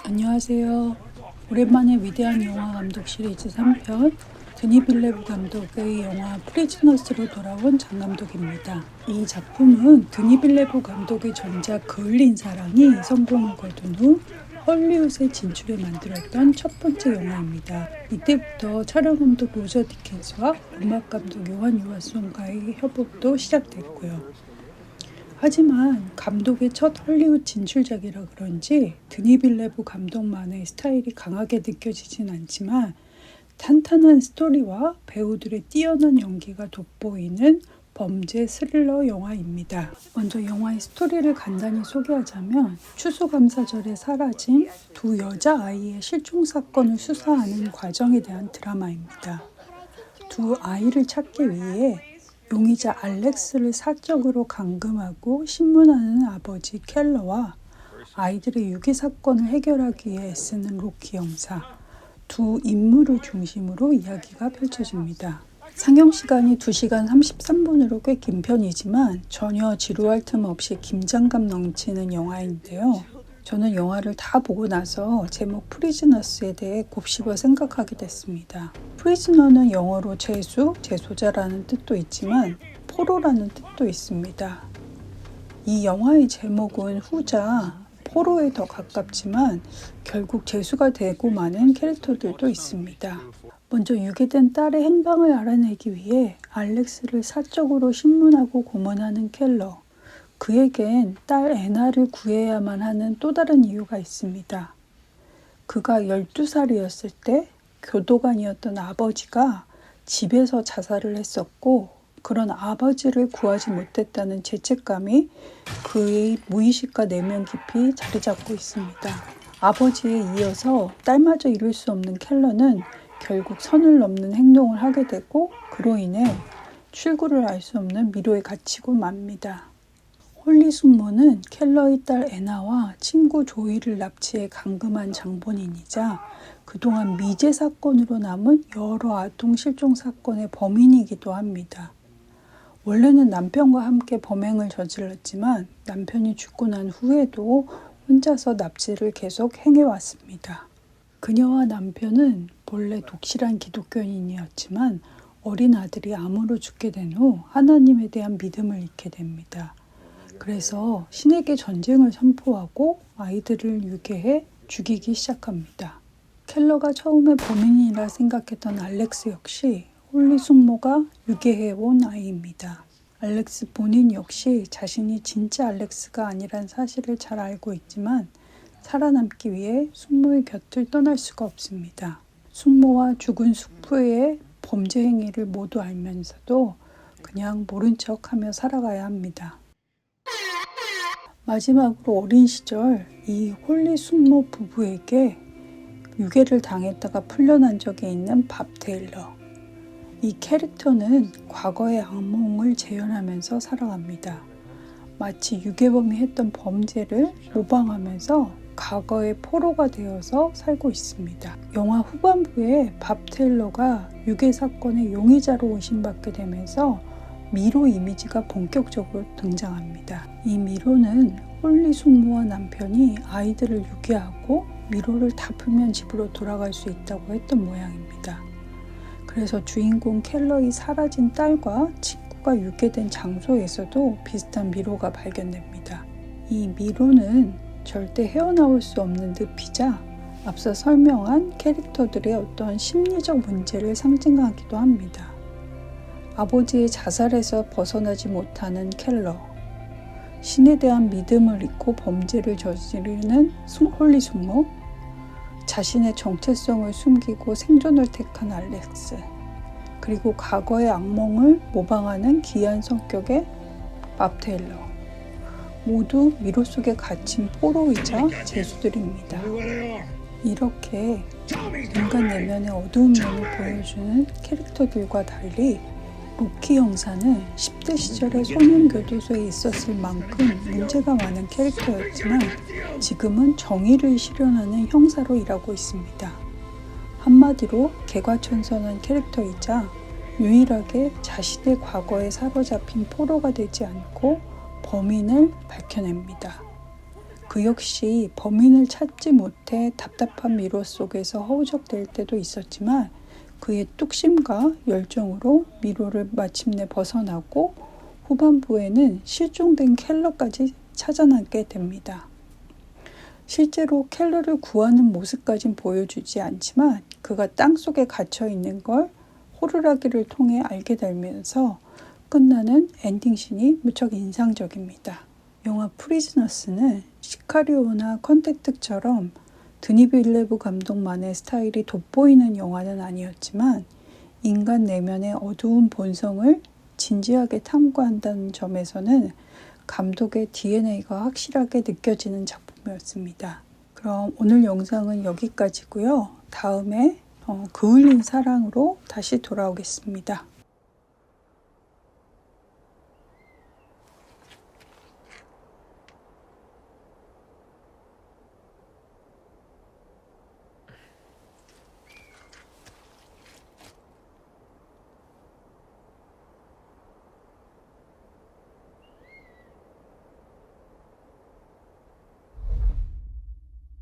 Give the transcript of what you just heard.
안녕하세요. 오랜만에 위대한 영화 감독 시리즈 3편 드니 빌레브 감독의 영화 프리즈너스로 돌아온 장 감독입니다. 이 작품은 드니 빌레브 감독의 전작 그을린 사랑이 성공을 거둔 후 헐리우드에 진출해 만들었던 첫 번째 영화입니다. 이때부터 촬영 감독 로저 디킨스와 음악 감독 요한 요하손과의 협업도 시작됐고요. 하지만 감독의 첫 헐리우드 진출작이라 그런지 드니 빌레브 감독만의 스타일이 강하게 느껴지진 않지만 탄탄한 스토리와 배우들의 뛰어난 연기가 돋보이는 범죄 스릴러 영화입니다. 먼저 영화의 스토리를 간단히 소개하자면 추수감사절에 사라진 두 여자아이의 실종 사건을 수사하는 과정에 대한 드라마입니다. 두 아이를 찾기 위해 용의자 알렉스를 사적으로 감금하고 신문하는 아버지 켈러와 아이들의 유기 사건을 해결하기 위해 애쓰는 로키 형사, 두 인물을 중심으로 이야기가 펼쳐집니다. 상영시간이 2시간 33분으로 꽤 긴 편이지만 전혀 지루할 틈 없이 긴장감 넘치는 영화인데요. 저는 영화를 다 보고 나서 제목 프리즈너스에 대해 곱씹어 생각하게 됐습니다. 프리즈너는 영어로 죄수, 재소자라는 뜻도 있지만 포로라는 뜻도 있습니다. 이 영화의 제목은 후자, 포로에 더 가깝지만 결국 죄수가 되고 마는 캐릭터들도 있습니다. 먼저 유괴된 딸의 행방을 알아내기 위해 알렉스를 사적으로 신문하고 고문하는 켈러. 그에겐 딸 애나를 구해야만 하는 또 다른 이유가 있습니다. 그가 12살이었을 때 교도관이었던 아버지가 집에서 자살을 했었고 그런 아버지를 구하지 못했다는 죄책감이 그의 무의식과 내면 깊이 자리 잡고 있습니다. 아버지에 이어서 딸마저 이룰 수 없는 켈러는 결국 선을 넘는 행동을 하게 되고 그로 인해 출구를 알 수 없는 미로에 갇히고 맙니다. 홀리 숙모는 켈러의 딸 애나와 친구 조이를 납치해 감금한 장본인이자 그동안 미제 사건으로 남은 여러 아동 실종 사건의 범인이기도 합니다. 원래는 남편과 함께 범행을 저질렀지만 남편이 죽고 난 후에도 혼자서 납치를 계속 행해왔습니다. 그녀와 남편은 본래 독실한 기독교인이었지만 어린 아들이 암으로 죽게 된 후 하나님에 대한 믿음을 잃게 됩니다. 그래서 신에게 전쟁을 선포하고 아이들을 유괴해 죽이기 시작합니다. 켈러가 처음에 범인이라 생각했던 알렉스 역시 홀리 숙모가 유괴해온 아이입니다. 알렉스 본인 역시 자신이 진짜 알렉스가 아니란 사실을 잘 알고 있지만 살아남기 위해 숙모의 곁을 떠날 수가 없습니다. 숙모와 죽은 숙부의 범죄 행위를 모두 알면서도 그냥 모른 척하며 살아가야 합니다. 마지막으로 어린 시절 이 홀리 숙모 부부에게 유괴를 당했다가 풀려난 적이 있는 밥 테일러. 이 캐릭터는 과거의 악몽을 재현하면서 살아갑니다. 마치 유괴범이 했던 범죄를 모방하면서 과거의 포로가 되어서 살고 있습니다. 영화 후반부에 밥 테일러가 유괴 사건의 용의자로 의심받게 되면서 미로 이미지가 본격적으로 등장합니다. 이 미로는 홀리 숙모와 남편이 아이들을 유괴하고 미로를 다 풀면 집으로 돌아갈 수 있다고 했던 모양입니다. 그래서 주인공 켈러의 사라진 딸과 친구가 유괴된 장소에서도 비슷한 미로가 발견됩니다. 이 미로는 절대 헤어나올 수 없는 늪이자 앞서 설명한 캐릭터들의 어떤 심리적 문제를 상징하기도 합니다. 아버지의 자살에서 벗어나지 못하는 켈러, 신에 대한 믿음을 잃고 범죄를 저지르는 홀리 숙모, 자신의 정체성을 숨기고 생존을 택한 알렉스, 그리고 과거의 악몽을 모방하는 기이한 성격의 밥 테일러, 모두 미로 속에 갇힌 포로이자 죄수들입니다. 이렇게 인간 내면의 어두운 면을 보여주는 캐릭터들과 달리 로키 형사는 10대 시절에 소년교도소에 있었을 만큼 문제가 많은 캐릭터였지만 지금은 정의를 실현하는 형사로 일하고 있습니다. 한마디로 개과천선한 캐릭터이자 유일하게 자신의 과거에 사로잡힌 포로가 되지 않고 범인을 밝혀냅니다. 그 역시 범인을 찾지 못해 답답한 미로 속에서 허우적댈 때도 있었지만 그의 뚝심과 열정으로 미로를 마침내 벗어나고 후반부에는 실종된 켈러까지 찾아나게 됩니다. 실제로 켈러를 구하는 모습까진 보여주지 않지만 그가 땅속에 갇혀 있는 걸 호루라기를 통해 알게 되면서 끝나는 엔딩씬이 무척 인상적입니다. 영화 프리즈너스는 시카리오나 컨택트처럼 드니 빌레브 감독만의 스타일이 돋보이는 영화는 아니었지만 인간 내면의 어두운 본성을 진지하게 탐구한다는 점에서는 감독의 DNA가 확실하게 느껴지는 작품이었습니다. 그럼 오늘 영상은 여기까지고요. 다음에 그을린 사랑으로 다시 돌아오겠습니다.